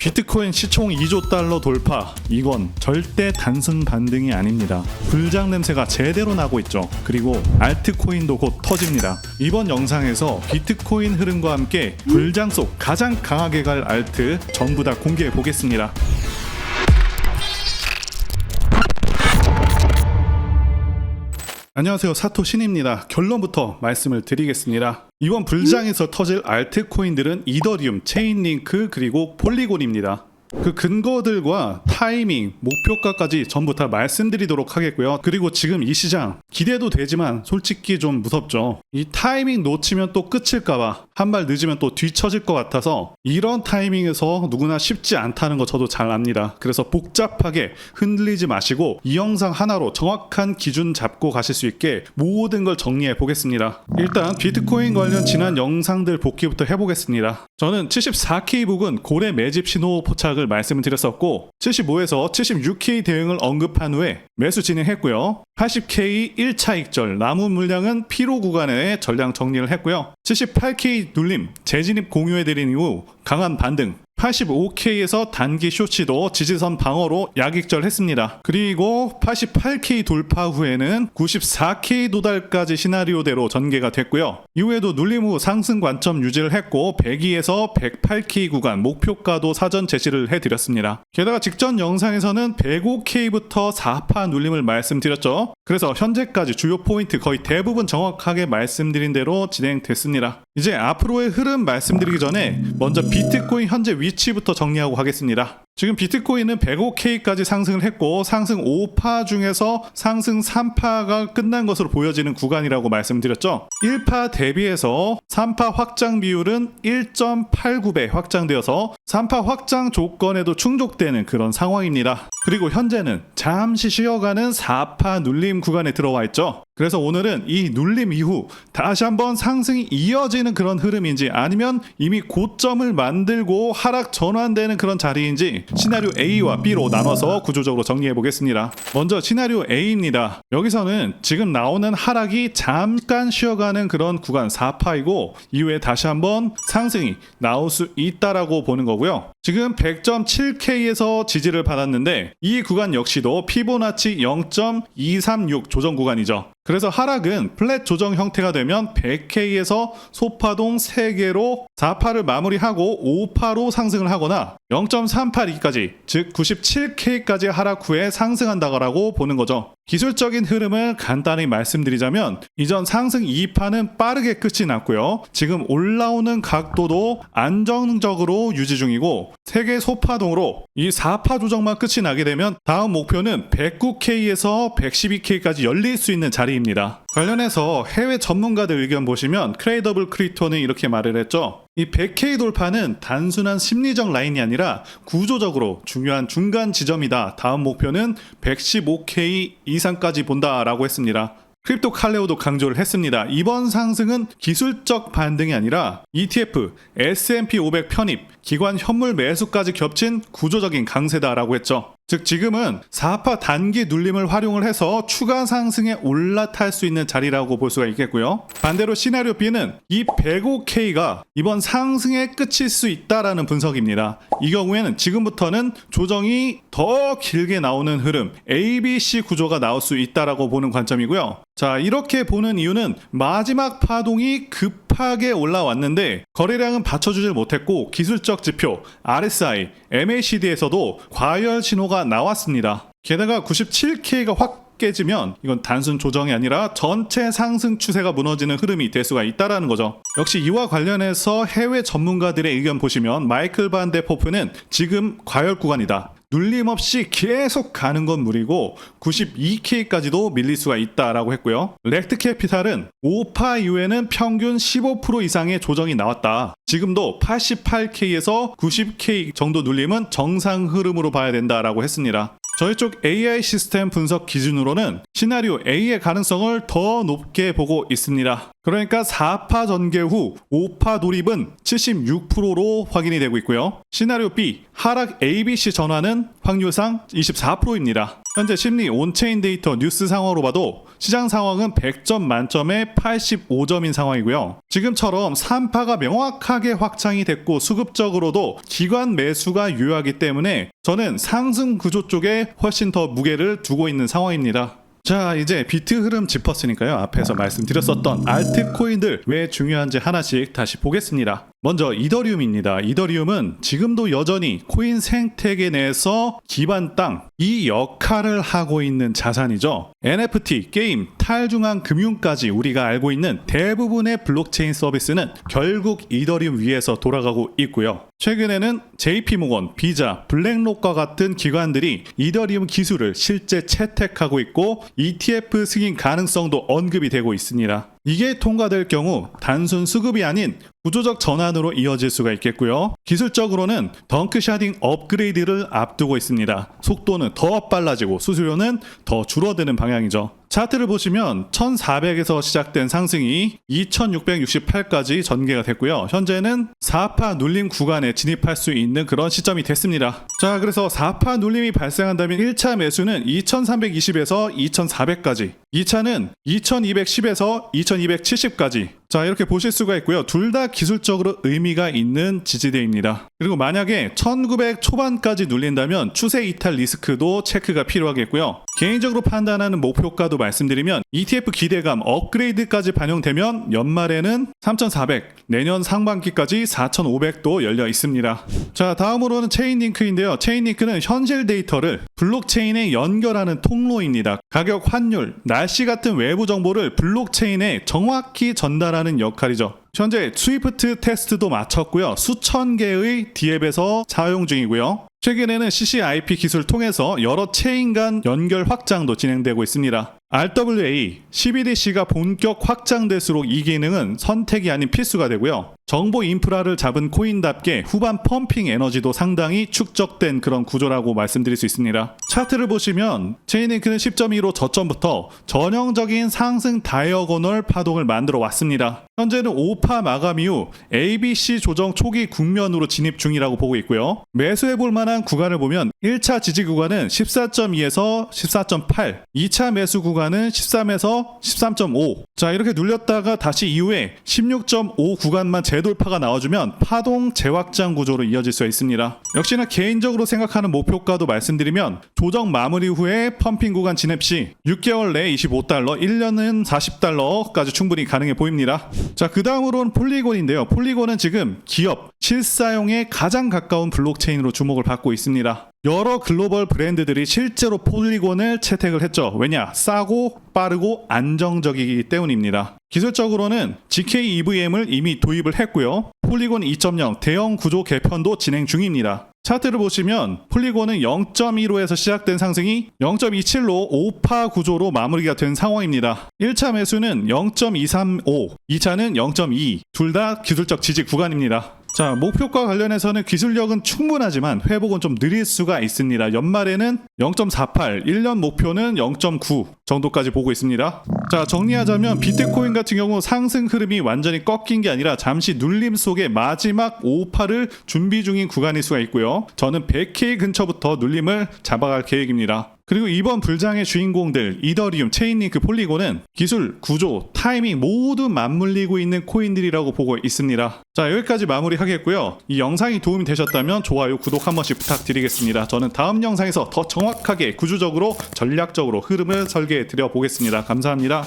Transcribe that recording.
비트코인 시총 2조 달러 돌파. 이건 절대 단순 반등이 아닙니다. 불장 냄새가 제대로 나고 있죠. 그리고 알트코인도 곧 터집니다. 이번 영상에서 비트코인 흐름과 함께 불장 속 가장 강하게 갈 알트 전부 다 공개해 보겠습니다. 안녕하세요, 사토신입니다. 결론부터 말씀을 드리겠습니다. 이번 불장에서 터질 알트코인들은 이더리움, 체인링크, 그리고 폴리곤입니다. 그 근거들과 타이밍, 목표가까지 전부 다 말씀드리도록 하겠고요. 그리고 지금 이 시장 기대도 되지만 솔직히 좀 무섭죠. 이 타이밍 놓치면 또 끝일까봐, 한 발 늦으면 또 뒤처질 것 같아서 이런 타이밍에서 누구나 쉽지 않다는 거 저도 잘 압니다. 그래서 복잡하게 흔들리지 마시고 이 영상 하나로 정확한 기준 잡고 가실 수 있게 모든 걸 정리해 보겠습니다. 일단 비트코인 관련 지난 영상들 복귀부터 해보겠습니다. 저는 74K 부근 고래 매집 신호 포착을 말씀을 드렸었고, 75에서 76K 대응을 언급한 후에 매수 진행했고요. 80K 1차 익절, 남은 물량은 피로 구간에 전량 정리를 했고요. 78K 눌림, 재진입 공유해드린 이후 강한 반등, 85K에서 단기 쇼치도 지지선 방어로 약익절했습니다. 그리고 88K 돌파 후에는 94K 도달까지 시나리오대로 전개가 됐고요. 이후에도 눌림 후 상승 관점 유지를 했고 102에서 108K 구간 목표가도 사전 제시를 해드렸습니다. 게다가 직전 영상에서는 105K부터 4파 눌림을 말씀드렸죠. 그래서 현재까지 주요 포인트 거의 대부분 정확하게 말씀드린 대로 진행됐습니다. 이제 앞으로의 흐름 말씀드리기 전에 먼저 비트코인 현재 위치부터 정리하고 가겠습니다. 지금 비트코인은 105K까지 상승을 했고 상승 5파 중에서 상승 3파가 끝난 것으로 보여지는 구간이라고 말씀드렸죠. 1파 대비해서 3파 확장 비율은 1.89배 확장되어서 3파 확장 조건에도 충족되는 그런 상황입니다. 그리고 현재는 잠시 쉬어가는 4파 눌림 구간에 들어와 있죠. 그래서 오늘은 이 눌림 이후 다시 한번 상승이 이어지는 그런 흐름인지, 아니면 이미 고점을 만들고 하락 전환되는 그런 자리인지 시나리오 A와 B로 나눠서 구조적으로 정리해 보겠습니다. 먼저 시나리오 A입니다. 여기서는 지금 나오는 하락이 잠깐 쉬어가는 그런 구간 4파이고 이후에 다시 한번 상승이 나올 수 있다라고 보는 거고요. 지금 100.7K에서 지지를 받았는데 이 구간 역시도 피보나치 0.236 조정 구간이죠. 그래서 하락은 플랫 조정 형태가 되면 100K에서 소파동 3개로 4파를 마무리하고 5파로 상승을 하거나 0.382까지 즉 97K까지 하락 후에 상승한다고 보는 거죠. 기술적인 흐름을 간단히 말씀드리자면 이전 상승 2파는 빠르게 끝이 났고요. 지금 올라오는 각도도 안정적으로 유지 중이고 3개 소파동으로 이 4파 조정만 끝이 나게 되면 다음 목표는 109K에서 112K까지 열릴 수 있는 자리입니다. 관련해서 해외 전문가들 의견 보시면 크레이더블 크립토는 이렇게 말을 했죠. 이 100K 돌파는 단순한 심리적 라인이 아니라 구조적으로 중요한 중간 지점이다. 다음 목표는 115K 이상까지 본다라고 했습니다. 크립토 칼레오도 강조를 했습니다. 이번 상승은 기술적 반등이 아니라 ETF, S&P 500 편입, 기관 현물 매수까지 겹친 구조적인 강세다라고 했죠. 즉 지금은 4파 단기 눌림을 활용을 해서 추가 상승에 올라탈 수 있는 자리라고 볼 수가 있겠고요. 반대로 시나리오 B는 이 105K가 이번 상승의 끝일 수 있다라는 분석입니다. 이 경우에는 지금부터는 조정이 더 길게 나오는 흐름, ABC 구조가 나올 수 있다라고 보는 관점이고요. 자, 이렇게 보는 이유는 마지막 파동이 급하게 올라왔는데 거래량은 받쳐주질 못했고 기술적 지표 RSI, MACD에서도 과열 신호가 나왔습니다. 게다가 97K가 확 깨지면 이건 단순 조정이 아니라 전체 상승 추세가 무너지는 흐름이 될 수가 있다라는 거죠. 역시 이와 관련해서 해외 전문가들의 의견 보시면 마이클 반 데 포프는 지금 과열 구간이다. 눌림 없이 계속 가는 건 무리고 92K까지도 밀릴 수가 있다라고 했고요. 렉트 캐피탈은 5파 이후에는 평균 15% 이상의 조정이 나왔다. 지금도 88K에서 90K 정도 눌림은 정상 흐름으로 봐야 된다라고 했습니다. 저희 쪽 AI 시스템 분석 기준으로는 시나리오 A의 가능성을 더 높게 보고 있습니다. 그러니까 4파 전개 후 5파 돌입은 76%로 확인이 되고 있고요. 시나리오 B 하락 ABC 전환은 확률상 24%입니다. 현재 심리 온체인 데이터 뉴스 상황으로 봐도 시장 상황은 100점 만점에 85점인 상황이고요. 지금처럼 3파가 명확하게 확장이 됐고 수급적으로도 기관 매수가 유효하기 때문에 저는 상승 구조 쪽에 훨씬 더 무게를 두고 있는 상황입니다. 자, 이제 비트 흐름 짚었으니까요. 앞에서 말씀드렸었던 알트코인들 왜 중요한지 하나씩 다시 보겠습니다. 먼저 이더리움입니다. 이더리움은 지금도 여전히 코인 생태계 내에서 기반 땅, 이 역할을 하고 있는 자산이죠. NFT, 게임, 탈중앙 금융까지 우리가 알고 있는 대부분의 블록체인 서비스는 결국 이더리움 위에서 돌아가고 있고요. 최근에는 JP모건, 비자, 블랙록과 같은 기관들이 이더리움 기술을 실제 채택하고 있고 ETF 승인 가능성도 언급이 되고 있습니다. 이게 통과될 경우 단순 수급이 아닌 구조적 전환으로 이어질 수가 있겠고요. 기술적으로는 덩크샤딩 업그레이드를 앞두고 있습니다. 속도는 더 빨라지고 수수료는 더 줄어드는 방향이죠. 차트를 보시면 1400에서 시작된 상승이 2668까지 전개가 됐고요. 현재는 4파 눌림 구간에 진입할 수 있는 그런 시점이 됐습니다. 자, 그래서 4파 눌림이 발생한다면 1차 매수는 2320에서 2400까지, 2차는 2210에서 2270까지, 자, 이렇게 보실 수가 있고요. 둘 다 기술적으로 의미가 있는 지지대입니다. 그리고 만약에 1900 초반까지 눌린다면 추세 이탈 리스크도 체크가 필요하겠고요. 개인적으로 판단하는 목표가도 말씀드리면 ETF 기대감 업그레이드까지 반영되면 연말에는 3400, 내년 상반기까지 4500도 열려 있습니다. 자, 다음으로는 체인링크인데요. 체인링크는 현실 데이터를 블록체인에 연결하는 통로입니다. 가격, 환율, 날씨 같은 외부 정보를 블록체인에 정확히 전달하는 역할이죠. 현재 스위프트 테스트도 마쳤고요. 수천 개의 디앱에서 사용 중이고요. 최근에는 CCIP 기술을 통해서 여러 체인 간 연결 확장도 진행되고 있습니다. RWA, CBDC가 본격 확장될수록 이 기능은 선택이 아닌 필수가 되고요. 정보 인프라를 잡은 코인답게 후반 펌핑 에너지도 상당히 축적된 그런 구조라고 말씀드릴 수 있습니다. 차트를 보시면 체인링크는 10.15 저점부터 전형적인 상승 다이어고널 파동을 만들어 왔습니다. 현재는 5파 마감 이후 ABC 조정 초기 국면으로 진입 중이라고 보고 있고요. 매수해볼 만한 구간을 보면 1차 지지 구간은 14.2에서 14.8, 2차 매수 구간은 13에서 13.5. 자, 이렇게 눌렸다가 다시 이후에 16.5 구간만 재돌파가 나와주면 파동 재확장 구조로 이어질 수 있습니다. 역시나 개인적으로 생각하는 목표가도 말씀드리면 조정 마무리 후에 펌핑 구간 진입 시 6개월 내에 25달러, 1년은 40달러까지 충분히 가능해 보입니다. 자, 그 다음으로는 폴리곤인데요. 폴리곤은 지금 기업 실사용에 가장 가까운 블록체인으로 주목을 받고 있습니다. 여러 글로벌 브랜드들이 실제로 폴리곤을 채택을 했죠. 왜냐? 싸고 빠르고 안정적이기 때문입니다. 기술적으로는 GK EVM을 이미 도입을 했고요. 폴리곤 2.0 대형 구조 개편도 진행 중입니다. 차트를 보시면 폴리곤은 0.15에서 시작된 상승이 0.27로 5파 구조로 마무리가 된 상황입니다. 1차 매수는 0.235, 2차는 0.2, 둘 다 기술적 지지 구간입니다. 자, 목표과 관련해서는 기술력은 충분하지만 회복은 좀 느릴 수가 있습니다. 연말에는 0.48, 1년 목표는 0.9 정도까지 보고 있습니다. 자, 정리하자면 비트코인 같은 경우 상승 흐름이 완전히 꺾인 게 아니라 잠시 눌림 속에 마지막 5파를 준비 중인 구간일 수가 있고요. 저는 100K 근처부터 눌림을 잡아갈 계획입니다. 그리고 이번 불장의 주인공들 이더리움, 체인링크, 폴리곤은 기술, 구조, 타이밍 모두 맞물리고 있는 코인들이라고 보고 있습니다. 자, 여기까지 마무리하겠고요. 이 영상이 도움이 되셨다면 좋아요, 구독 한 번씩 부탁드리겠습니다. 저는 다음 영상에서 더 정확하게 구조적으로 전략적으로 흐름을 설계해 드려 보겠습니다. 감사합니다.